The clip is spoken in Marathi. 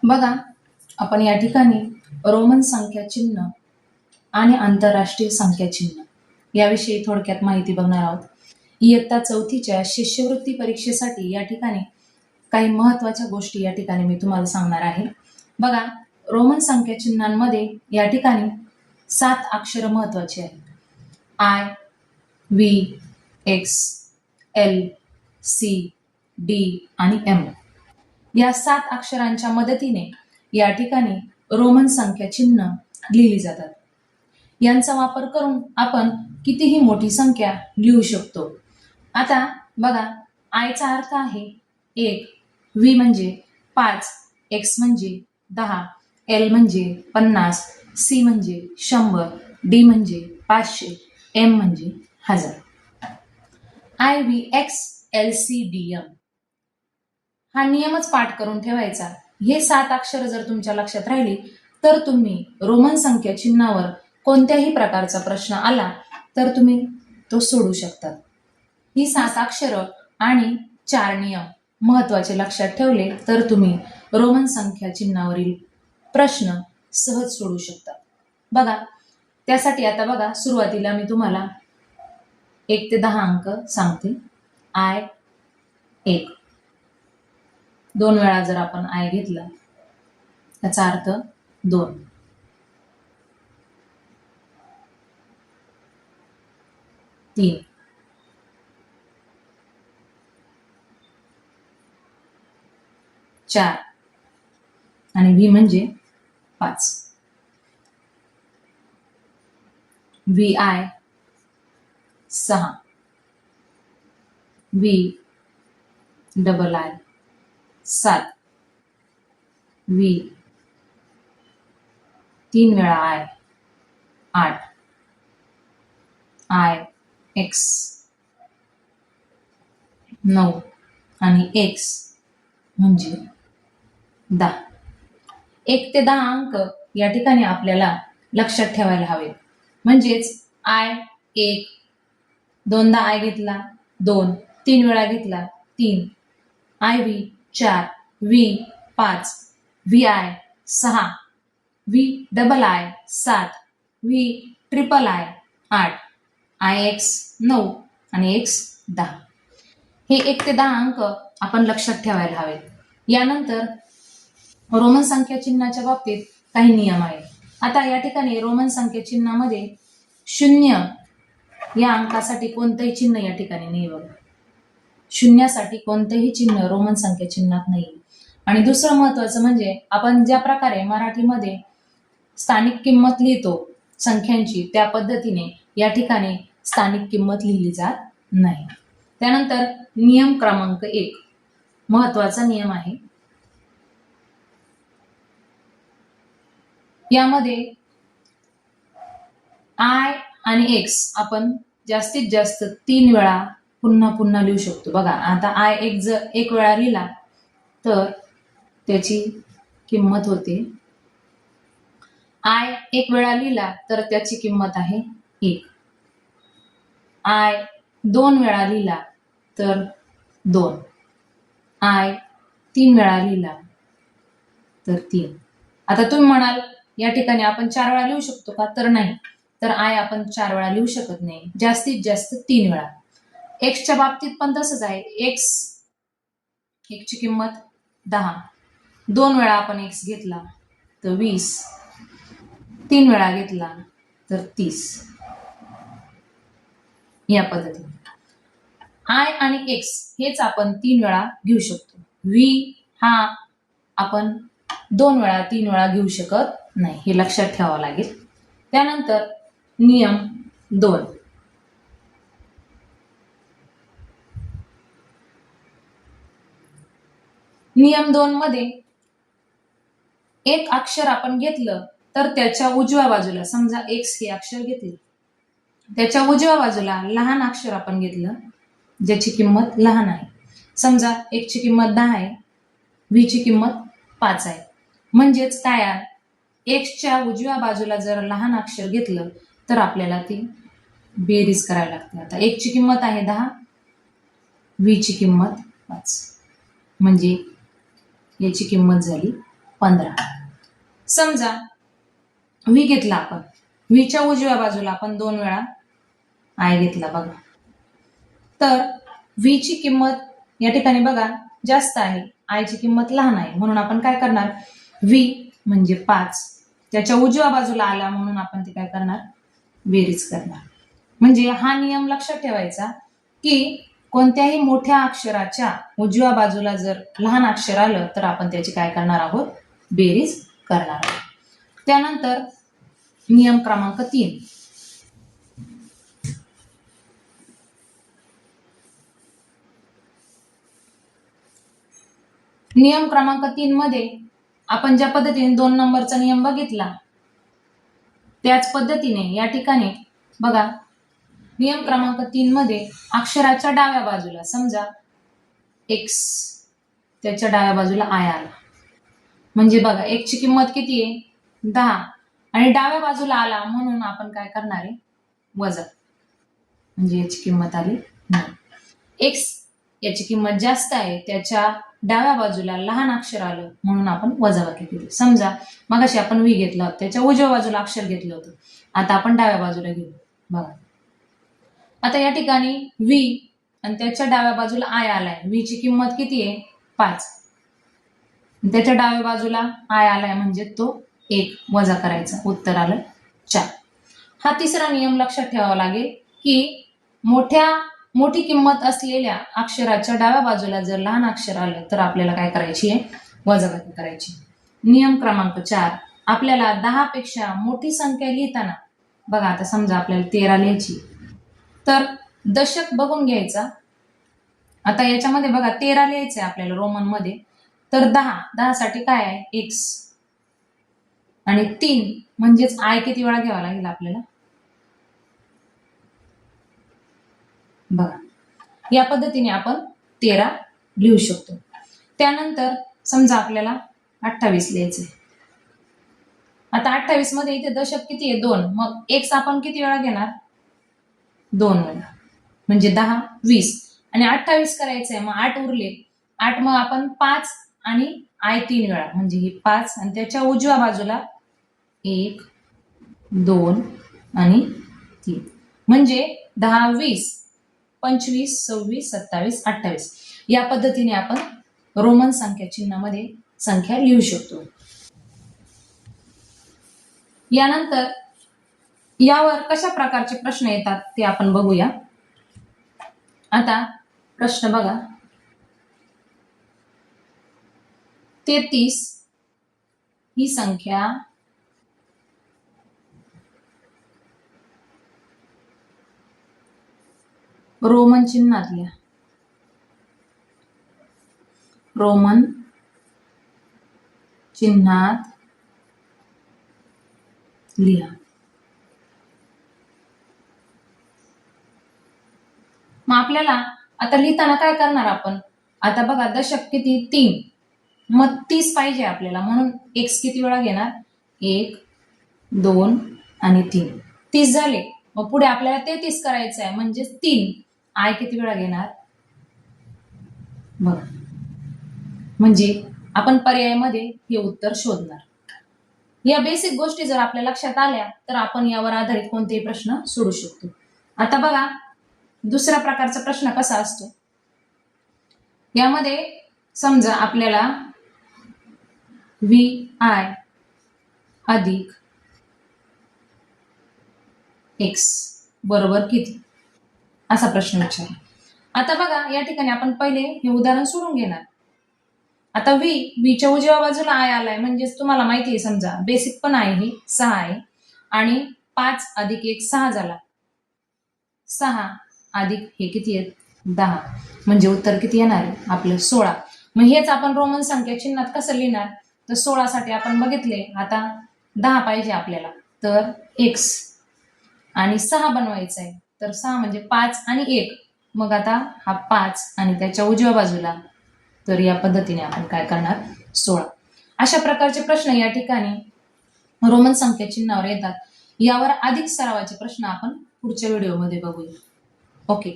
बघा, आपण या ठिकाणी रोमन संख्या चिन्ह आणि आंतरराष्ट्रीय संख्या चिन्ह याविषयी थोडक्यात माहिती बघणार आहोत. इयत्ता 4थीच्या शिष्यवृत्ती परीक्षेसाठी या ठिकाणी काही महत्त्वाच्या गोष्टी या ठिकाणी मी तुम्हाला सांगणार आहे. बघा, रोमन संख्या चिन्हांमध्ये या ठिकाणी 7 अक्षर महत्त्वाची आहेत. I, V, X, L, C, D आणि एम या 7 अक्षरांच्या मदतीने या ठिकाणी रोमन संख्या चिन्ह लिहिली जातात. यांचा वापर करून आपण कितीही मोठी संख्या लिहू शकतो. आता बघा, आयचा अर्थ आहे 1, व्ही म्हणजे 5, एक्स म्हणजे 10, एल म्हणजे 50, सी म्हणजे 100, डी म्हणजे 500, एम म्हणजे 1000. I, V, X, L, C, D, M हा नियमच पाठ करून ठेवायचा. हे 7 अक्षर जर तुमच्या लक्षात राहिली तर तुम्ही रोमन संख्या चिन्हावर कोणत्याही प्रकारचा प्रश्न आला तर तुम्ही तो सोडवू शकता. ही 7 अक्षर आणि 4 नियम महत्त्वाचे लक्षात ठेवले तर तुम्ही रोमन संख्या चिन्हावरील प्रश्न सहज सोडवू शकता. बघा, त्यासाठी आता बघा, सुरुवातीला मी तुम्हाला 1 ते 10 अंक सांगते. आय 1, 2 वेळा जर आपण आय घेतला त्याचा अर्थ 2. 3, 4 आणि व्ही म्हणजे 5. V I 6, V double I 7, V 3 वेळा आय 8, आय एक्स 9 आणि एक्स म्हणजे 10. 1 ते 10 अंक या ठिकाणी आपल्याला लक्षात ठेवायला हवे. म्हणजेच आय 1, 2दा आय घेतला 2, 3 वेळा घेतला 3, I V 4, V 5, V I 6, V double I 7, V triple I 8, I x 9 आणि एक्स 10. हे 1 ते 10 अंक आपण लक्षात ठेवायला हवेत. यानंतर रोमन संख्या चिन्हाच्या बाबतीत काही नियम आहेत. आता या ठिकाणी रोमन संख्या चिन्हामध्ये 0 या अंकासाठी कोणतंही चिन्ह या ठिकाणी नाही. बघा, 0साठी कोणतेही चिन्ह रोमन संख्या चिन्हात नाही. आणि दुसरं महत्वाचं म्हणजे आपण ज्या प्रकारे मराठीमध्ये स्थानिक किंमत लिहितो संख्यांची, त्या पद्धतीने या ठिकाणी स्थानिक किंमत लिहिली जात नाही. त्यानंतर नियम क्रमांक 1 महत्वाचा नियम आहे. यामध्ये आय आणि एक्स आपण जास्तीत जास्त 3 वेळा पुन्हा पुन्हा लिहू शकतो. बघा, आता आय एक जर 1 वेळा लिहिला तर त्याची किंमत होते. आय 1 वेळा लिहिला तर त्याची किंमत आहे 1. आय 2 वेळा लिहिला तर 2. आय 3 वेळा लिहिला तर 3. आता तुम्ही म्हणाल या ठिकाणी आपण 4 वेळा लिहू शकतो का? तर नाही. तर आय आपण 4 वेळा लिहू शकत नाही, जास्तीत जास्त 3 वेळा. एक्सच्या बाबतीत पण तसंच आहे. एक्सची किंमत 10. 2 वेळा आपण एक्स घेतला तर 20. 3 वेळा घेतला तर 30. या पद्धतीने आय आणि एक्स हेच आपण 3 वेळा घेऊ शकतो. व्ही हा आपण 2 वेळा 3 वेळा घेऊ शकत नाही, हे लक्षात ठेवावं लागेल. त्यानंतर नियम 2. नियम 2 मध्ये एक अक्षर आपण घेतलं तर त्याच्या उजव्या बाजूला, समजा एक्स हे अक्षर घेतले, त्याच्या उजव्या बाजूला लहान अक्षर आपण घेतलं ज्याची किंमत लहान आहे. समजा एक्सची किंमत 10 आहे, व्हीची किंमत 5 आहे. म्हणजेच काय आहे, एक्सच्या उजव्या बाजूला जर लहान अक्षर घेतलं तर आपल्याला ती बेरीज करावी लागते. आता एक्सची किंमत आहे 10, व्हीची किंमत 5, म्हणजे याची किंमत झाली 15. समजा व्ही घेतला आपण, व्हीच्या उजव्या बाजूला आपण 2 वेळा आय घेतला बघा, तर व्ही ची किंमत या ठिकाणी बघा जास्त आहे, आय ची किंमत लहान आहे, म्हणून आपण काय करणार, व्ही म्हणजे 5 त्याच्या उजव्या बाजूला आला म्हणून आपण ते काय करणार, बेरीज करणार. म्हणजे हा नियम लक्षात ठेवायचा की कोणत्याही मोठ्या अक्षराच्या उजव्या बाजूला जर लहान अक्षर आलं तर आपण त्याची काय करणार आहोत, बेरीज करणार आहोत. त्यानंतर नियम क्रमांक 3. नियम क्रमांक 3 मध्ये आपण ज्या पद्धतीने 2 नंबरचा नियम बघितला त्याच पद्धतीने या ठिकाणी बघा नियम क्रमांक 3 मध्ये अक्षराच्या डाव्या बाजूला समजा एक्स त्याच्या डाव्या बाजूला आय आला, म्हणजे बघा x ची किंमत किती आहे, 10 आणि डाव्या बाजूला आला म्हणून आपण काय करणार आहे, वजा, म्हणजे याची किंमत आली 9. x याची किंमत जास्त आहे, त्याच्या डाव्या बाजूला लहान अक्षर आलं म्हणून आपण वजाबाकी केली. समजा मगाशी आपण व्ही घेतला होता, त्याच्या उजव्या बाजूला अक्षर घेतलं होतं, आता आपण डाव्या बाजूला घेऊ बघा. आता या ठिकाणी व्ही आणि त्याच्या डाव्या बाजूला आय आलाय, व्ही ची किंमत किती आहे, 5, त्याच्या डाव्या बाजूला आय आलाय म्हणजे तो 1 वजा करायचा, उत्तर आलं 4. हा तिसरा नियम लक्षात ठेवावा लागेल की मोठी किंमत असलेल्या अक्षराच्या डाव्या बाजूला जर लहान अक्षर आलं तर आपल्याला काय करायची आहे, वजाबाकी करायची. नियम क्रमांक 4. आपल्याला 10 पेक्षा मोठी संख्या लिहिताना बघा, आता समजा आपल्याला 13 लिहायची तर दशक बघून घ्यायचा. आता याच्यामध्ये बघा 13 लिहायचंय आपल्याला रोमन मध्ये, तर 10 साठी काय आहे, एक्स आणि 3 म्हणजेच आय किती वेळा घ्यावा लागेल आपल्याला बघा. या पद्धतीने आपण 13 लिहू शकतो. त्यानंतर समजा आपल्याला 28 लिहायचंय. आता 28 मध्ये इथे दशक किती आहे, 2, मग एक्स आपण किती वेळा घेणार, 2 वेळा, म्हणजे 10, 20 आणि 28 करायचंय, मग 8 उरले, 8 मग आपण 5 आणि आय 3 वेळा, म्हणजे ही 5 आणि त्याच्या उजव्या बाजूला 1, 2 आणि 3, म्हणजे 10, 20, 25, 26, 27, 28 या पद्धतीने आपण रोमन संख्या चिन्हामध्ये संख्या लिहू शकतो. यानंतर यावर कशा प्रकारचे प्रश्न येतात ते आपण बघूया. आता प्रश्न बघा, 33 ही संख्या रोमन चिन्हात लिहा, रोमन चिन्हात लिहा. मग आपल्याला आता लिहिताना काय करणार आपण, आता बघा दशक किती, 3, मग 30 पाहिजे आपल्याला, म्हणून एक्स किती वेळा घेणार, 1, 2 आणि 3, 30 झाले. मग पुढे आपल्याला 33 करायचं आहे, म्हणजे 3, आय किती वेळा घेणार बघा, म्हणजे आपण पर्यायामध्ये हे उत्तर शोधणार. या बेसिक गोष्टी जर आपल्या लक्षात आल्या तर आपण यावर आधारित कोणतेही प्रश्न सोडू शकतो. आता बघा दुसऱ्या प्रकारचा प्रश्न कसा असतो, यामध्ये समजा आपल्याला व्ही आय अधिक एक्स बरोबर किती असा प्रश्न विचारला. आता बघा या ठिकाणी आपण पहिले हे उदाहरण सोडून घेणार. आता व्हीच्या उजव्या बाजूला आय आलाय, म्हणजेच तुम्हाला माहिती आहे समजा बेसिक पण आहे, हे 6 आहे आणि 5 अधिक 1 6 झाला, 6 अधिक हे किती आहे 10, म्हणजे उत्तर किती येणार आहे आपलं 16. मग हेच आपण रोमन संख्या चिन्हात कसं लिहिणार, तर 16 साठी आपण बघितले, आता 10 पाहिजे आपल्याला, तर x आणि 6 बनवायचं आहे, तर 6 म्हणजे 5 आणि 1, मग आता हा 5 आणि त्याच्या उजव्या बाजूला, तर या पद्धतीने आपण काय करणार 16. अशा प्रकारचे प्रश्न या ठिकाणी रोमन संख्या चिन्हावर येतात. यावर अधिक सरावाचे प्रश्न आपण पुढच्या व्हिडिओमध्ये बघूया. ओके.